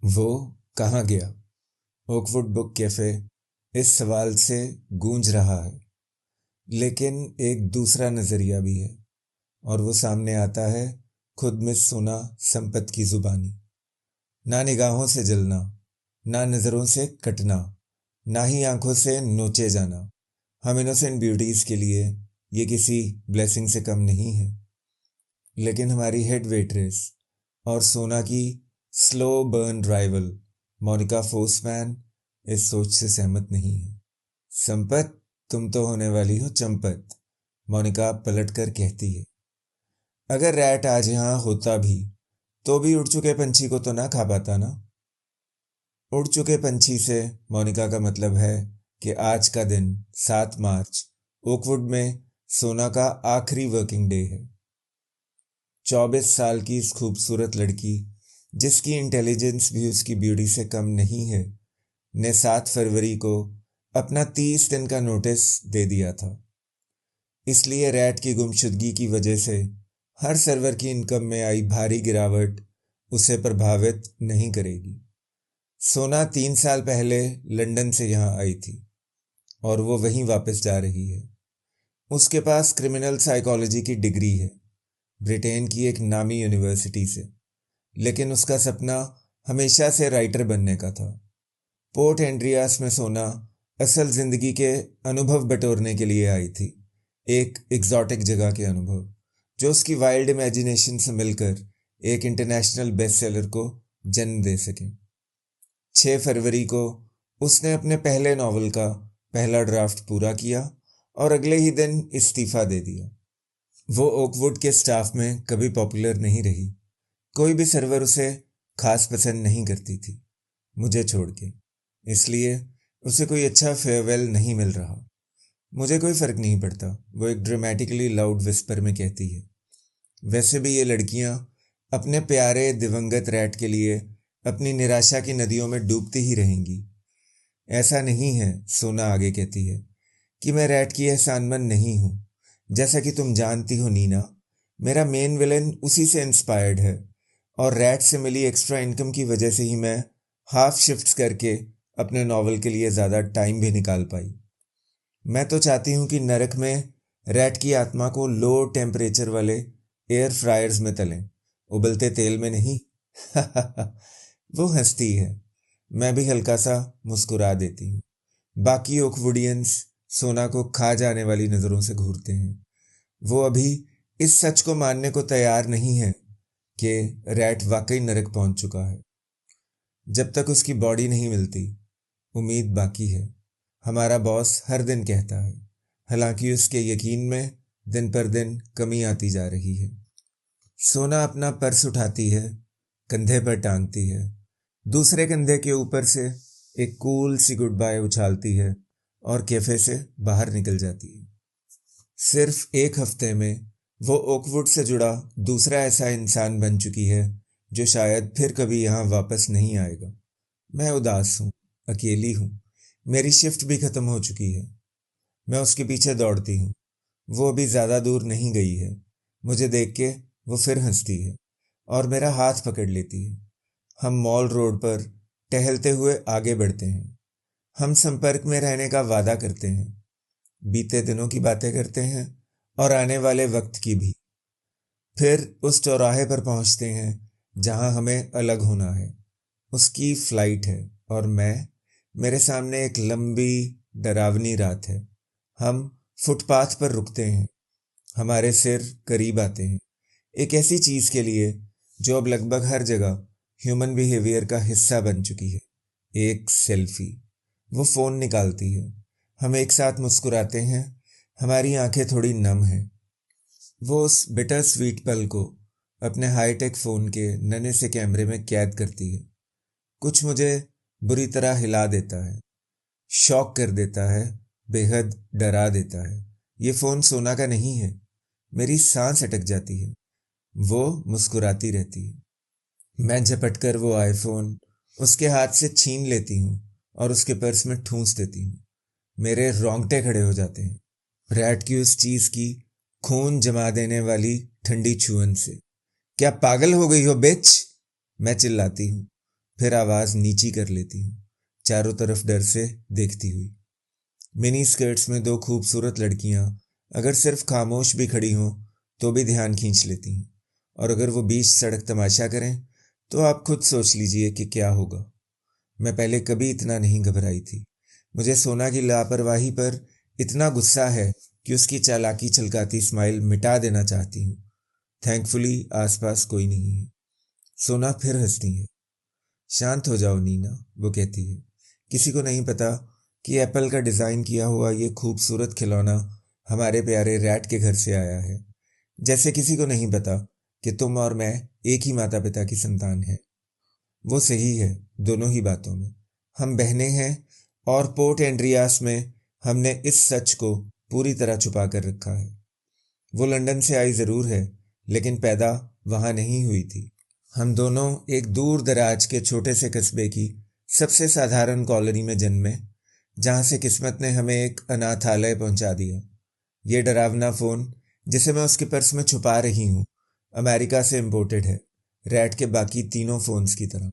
वो कहाँ गया? ओकवुड बुक कैफे इस सवाल से गूंज रहा है, लेकिन एक दूसरा नजरिया भी है। और वो सामने आता है खुद मिस सोना संपत की जुबानी। ना निगाहों से जलना, ना नजरों से कटना, ना ही आंखों से नोचे जाना। हम इनोसेंट ब्यूटीज के लिए ये किसी ब्लेसिंग से कम नहीं है। लेकिन हमारी हेड वेट्रेस और सोना की स्लो बर्न राइवल मोनिका फोर्समैन इस सोच से सहमत नहीं है। संपत, तुम तो होने वाली हो चंपत, मोनिका पलट कर कहती है। अगर रैट आज यहाँ होता भी तो भी उड़ चुके पंछी को तो ना खा पाता ना। उड़ चुके पंछी से मोनिका का मतलब है कि आज का दिन 7 मार्च ओकवुड में सोना का आखिरी वर्किंग डे है। 24 साल की इस खूबसूरत लड़की, जिसकी इंटेलिजेंस भी उसकी ब्यूटी से कम नहीं है, ने 7 फरवरी को अपना 30 दिन का नोटिस दे दिया था। इसलिए रैट की गुमशुदगी की वजह से हर सर्वर की इनकम में आई भारी गिरावट उसे प्रभावित नहीं करेगी। सोना 3 साल पहले लंदन से यहाँ आई थी और वो वहीं वापस जा रही है। उसके पास क्रिमिनल साइकोलॉजी की डिग्री है, ब्रिटेन की एक नामी यूनिवर्सिटी से। लेकिन उसका सपना हमेशा से राइटर बनने का था। पोर्ट एंड्रियास में सोना असल जिंदगी के अनुभव बटोरने के लिए आई थी। एक एग्जॉटिक जगह के अनुभव जो उसकी वाइल्ड इमेजिनेशन से मिलकर एक इंटरनेशनल बेस्ट सेलर को जन्म दे सके। 6 फरवरी को उसने अपने पहले नॉवल का पहला ड्राफ्ट पूरा किया और अगले ही दिन इस्तीफा दे दिया। वो ओकवुड के स्टाफ में कभी पॉपुलर नहीं रही। कोई भी सर्वर उसे खास पसंद नहीं करती थी, मुझे छोड़ के। इसलिए उसे कोई अच्छा फेयरवेल नहीं मिल रहा। मुझे कोई फर्क नहीं पड़ता, वो एक ड्रामेटिकली लाउड विस्पर में कहती है। वैसे भी ये लड़कियां अपने प्यारे दिवंगत रैट के लिए अपनी निराशा की नदियों में डूबती ही रहेंगी। ऐसा नहीं है, सोना आगे कहती है, कि मैं रैट की एहसानमंद नहीं हूं। जैसा कि तुम जानती हो नीना, मेरा मेन विलेन उसी से इंस्पायर्ड है। और रैट से मिली एक्स्ट्रा इनकम की वजह से ही मैं हाफ शिफ्ट्स करके अपने नॉवल के लिए ज़्यादा टाइम भी निकाल पाई। मैं तो चाहती हूँ कि नरक में रैट की आत्मा को लो टेम्परेचर वाले एयर फ्रायर्स में तलें, उबलते तेल में नहीं। वो हंसती है, मैं भी हल्का सा मुस्कुरा देती हूँ। बाकी ओकवुडियंस सोना को खा जाने वाली नज़रों से घूरते हैं। वो अभी इस सच को मानने को तैयार नहीं है कि रैट वाकई नरक पहुंच चुका है। जब तक उसकी बॉडी नहीं मिलती, उम्मीद बाकी है, हमारा बॉस हर दिन कहता है। हालांकि उसके यकीन में दिन पर दिन कमी आती जा रही है। सोना अपना पर्स उठाती है, कंधे पर टांगती है, दूसरे कंधे के ऊपर से एक कूल सी गुड बाय उछालती है और कैफे से बाहर निकल जाती है। सिर्फ एक हफ्ते में वो ओकवुड से जुड़ा दूसरा ऐसा इंसान बन चुकी है जो शायद फिर कभी यहाँ वापस नहीं आएगा। मैं उदास हूँ, अकेली हूँ, मेरी शिफ्ट भी खत्म हो चुकी है। मैं उसके पीछे दौड़ती हूँ। वो अभी ज़्यादा दूर नहीं गई है। मुझे देख के वो फिर हंसती है और मेरा हाथ पकड़ लेती है। हम मॉल रोड पर टहलते हुए आगे बढ़ते हैं। हम संपर्क में रहने का वादा करते हैं, बीते दिनों की बातें करते हैं और आने वाले वक्त की भी। फिर उस चौराहे पर पहुंचते हैं जहां हमें अलग होना है। उसकी फ्लाइट है और मेरे सामने एक लंबी डरावनी रात है। हम फुटपाथ पर रुकते हैं, हमारे सिर करीब आते हैं एक ऐसी चीज के लिए जो अब लगभग हर जगह ह्यूमन बिहेवियर का हिस्सा बन चुकी है, एक सेल्फी। वो फोन निकालती है, हम एक साथ मुस्कुराते हैं, हमारी आंखें थोड़ी नम हैं। वो उस बिटर स्वीट पल को अपने हाईटेक फोन के नन्हे से कैमरे में कैद करती है। कुछ मुझे बुरी तरह हिला देता है, शॉक कर देता है, बेहद डरा देता है। ये फोन सोना का नहीं है। मेरी सांस अटक जाती है। वो मुस्कुराती रहती है। मैं झपटकर वो आईफोन उसके हाथ से छीन लेती हूँ और उसके पर्स में ठूंस देती हूँ। मेरे रोंगटे खड़े हो जाते हैं, रैट की उस चीज की खून जमा देने वाली ठंडी छुअन से। क्या पागल हो गई हो बिच? मैं चिल्लाती हूँ। फिर आवाज़ नीची कर लेती हूँ, चारों तरफ डर से देखती हुई। मिनी स्कर्ट्स में दो खूबसूरत लड़कियाँ अगर सिर्फ खामोश भी खड़ी हों तो भी ध्यान खींच लेती हैं, और अगर वो बीच सड़क तमाशा करें तो आप खुद सोच लीजिए कि क्या होगा। मैं पहले कभी इतना नहीं घबराई थी। मुझे सोना की लापरवाही पर इतना गुस्सा है कि उसकी चालाकी छलकाती स्माइल मिटा देना चाहती हूँ। थैंकफुली आसपास कोई नहीं है। सोना फिर हंसती है। शांत हो जाओ नीना, वो कहती है। किसी को नहीं पता कि एप्पल का डिज़ाइन किया हुआ ये खूबसूरत खिलौना हमारे प्यारे रैट के घर से आया है। जैसे किसी को नहीं पता कि तुम और मैं एक ही माता पिता की संतान हैं। वो सही है दोनों ही बातों में। हम बहनें हैं, और पोर्ट एंड्रियास में हमने इस सच को पूरी तरह छुपा कर रखा है। वो लंदन से आई ज़रूर है, लेकिन पैदा वहाँ नहीं हुई थी। हम दोनों एक दूर दराज के छोटे से कस्बे की सबसे साधारण कॉलोनी में जन्मे, जहाँ से किस्मत ने हमें एक अनाथालय पहुँचा दिया। ये डरावना फ़ोन जिसे मैं उसके पर्स में छुपा रही हूँ अमेरिका से इम्पोर्टेड है, रैट के बाकी तीनों फ़ोन्स की तरह।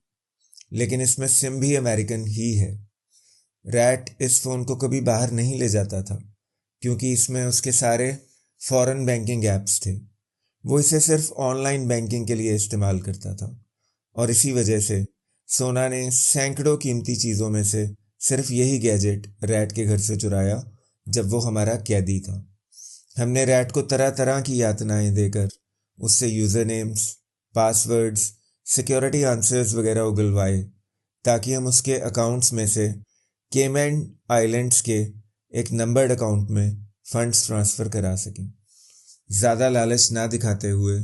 लेकिन इसमें सिम भी अमेरिकन ही है। रैट इस फ़ोन को कभी बाहर नहीं ले जाता था, क्योंकि इसमें उसके सारे फॉरेन बैंकिंग ऐप्स थे। वो इसे सिर्फ ऑनलाइन बैंकिंग के लिए इस्तेमाल करता था, और इसी वजह से सोना ने सैकड़ों कीमती चीज़ों में से सिर्फ यही गैजेट रैट के घर से चुराया जब वो हमारा कैदी था। हमने रैट को तरह तरह की यातनाएं देकर उससे user names, passwords, security answers वगैरह उगलवाए, ताकि हम उसके अकाउंट्स में से केमैन आइलैंड्स के एक नंबर्ड अकाउंट में फंड्स ट्रांसफ़र करा सकें। ज़्यादा लालच ना दिखाते हुए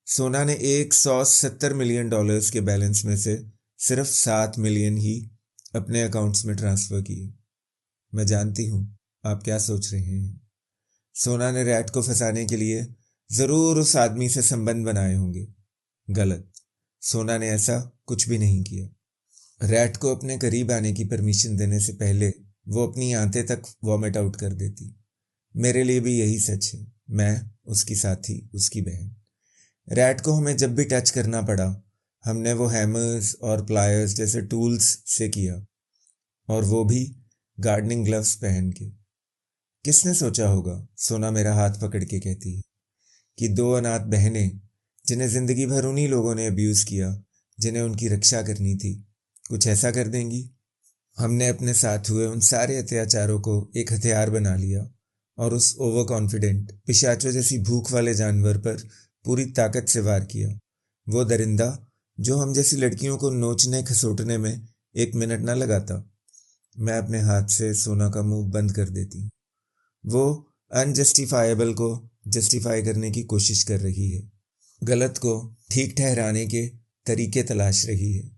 सोना ने $170 मिलियन के बैलेंस में से सिर्फ 7 मिलियन ही अपने अकाउंट्स में ट्रांसफ़र किए। मैं जानती हूँ आप क्या सोच रहे हैं। सोना ने रैट को फंसाने के लिए ज़रूर उस आदमी से संबंध बनाए होंगे। गलत। सोना ने ऐसा कुछ भी नहीं किया। रैट को अपने करीब आने की परमिशन देने से पहले वो अपनी आंतें तक वॉमिट आउट कर देती। मेरे लिए भी यही सच है। मैं उसकी साथी, उसकी बहन। रैट को हमें जब भी टच करना पड़ा, हमने वो हैमर्स और प्लायर्स जैसे टूल्स से किया, और वो भी गार्डनिंग ग्लव्स पहन के। किसने सोचा होगा, सोना मेरा हाथ पकड़ के कहती है, कि दो अनाथ बहनें जिन्हें ज़िंदगी भर उन्हीं लोगों ने अब्यूज़ किया, जिन्हें उनकी रक्षा करनी थी, कुछ ऐसा कर देंगी। हमने अपने साथ हुए उन सारे अत्याचारों को एक हथियार बना लिया, और उस ओवर कॉन्फिडेंट पिशाचों जैसी भूख वाले जानवर पर पूरी ताकत से वार किया। वो दरिंदा जो हम जैसी लड़कियों को नोचने खसोटने में 1 मिनट ना लगाता। मैं अपने हाथ से सोना का मुंह बंद कर देती। वो अनजस्टिफाइबल को जस्टिफाई करने की कोशिश कर रही है, गलत को ठीक ठहराने के तरीके तलाश रही है।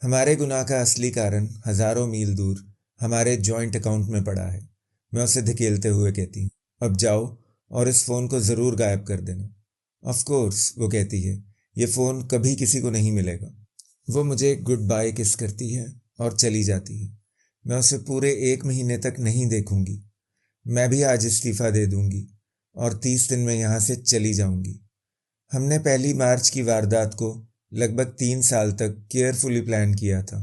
हमारे गुनाह का असली कारण हज़ारों मील दूर हमारे जॉइंट अकाउंट में पड़ा है। मैं उसे धकेलते हुए कहती हूँ, अब जाओ और इस फ़ोन को ज़रूर गायब कर देना। ऑफ कोर्स, वो कहती है, ये फ़ोन कभी किसी को नहीं मिलेगा। वो मुझे गुड बाय किस करती है और चली जाती है। मैं उसे पूरे 1 महीने तक नहीं देखूंगी। मैं भी आज इस्तीफ़ा दे दूंगी और 30 दिन में यहाँ से चली जाऊंगी। हमने 1 मार्च की वारदात को लगभग 3 साल तक केयरफुली प्लान किया था।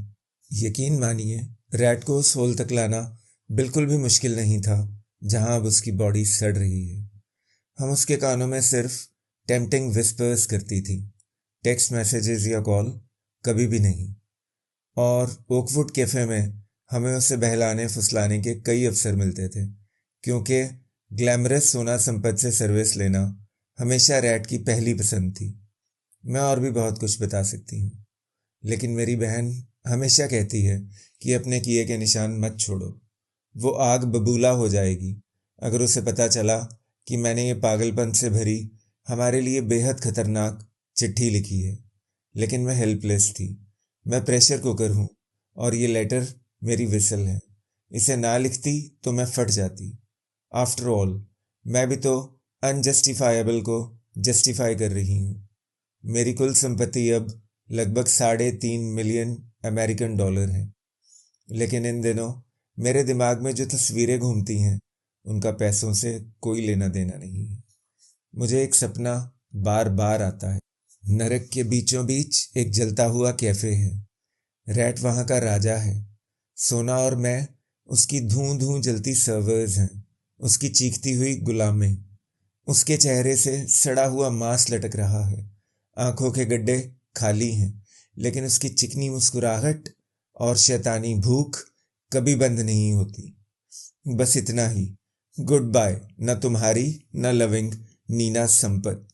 यकीन मानिए, रैट को उस होल तक लाना बिल्कुल भी मुश्किल नहीं था जहां अब उसकी बॉडी सड़ रही है। हम उसके कानों में सिर्फ टेम्पटिंग विस्पर्स करती थी, टेक्स्ट मैसेजेस या कॉल कभी भी नहीं। और ओकवुड कैफ़े में हमें उसे बहलाने फुसलाने के कई अवसर मिलते थे, क्योंकि ग्लैमरस सोना संपत्ति से सर्विस लेना हमेशा रैट की पहली पसंद थी। मैं और भी बहुत कुछ बता सकती हूँ, लेकिन मेरी बहन हमेशा कहती है कि अपने किए के निशान मत छोड़ो। वो आग बबूला हो जाएगी अगर उसे पता चला कि मैंने ये पागलपन से भरी, हमारे लिए बेहद खतरनाक चिट्ठी लिखी है। लेकिन मैं हेल्पलेस थी। मैं प्रेशर कुकर हूँ, और ये लेटर मेरी विसल है। इसे ना लिखती तो मैं फट जाती। आफ्टर ऑल, मैं भी तो अनजस्टिफाइबल को जस्टिफाई कर रही हूँ। मेरी कुल संपत्ति अब लगभग $3.5 मिलियन है। लेकिन इन दिनों मेरे दिमाग में जो तस्वीरें घूमती हैं, उनका पैसों से कोई लेना देना नहीं है। मुझे एक सपना बार बार आता है। नरक के बीचों बीच एक जलता हुआ कैफ़े है। रैट वहाँ का राजा है। सोना और मैं उसकी धूं धूं जलती सर्वर्स हैं, उसकी चीखती हुई गुलामें। उसके चेहरे से सड़ा हुआ मांस लटक रहा है, आंखों के गड्ढे खाली हैं, लेकिन उसकी चिकनी मुस्कुराहट और शैतानी भूख कभी बंद नहीं होती। बस इतना ही। गुड बाय, न तुम्हारी न लविंग नीना संपत।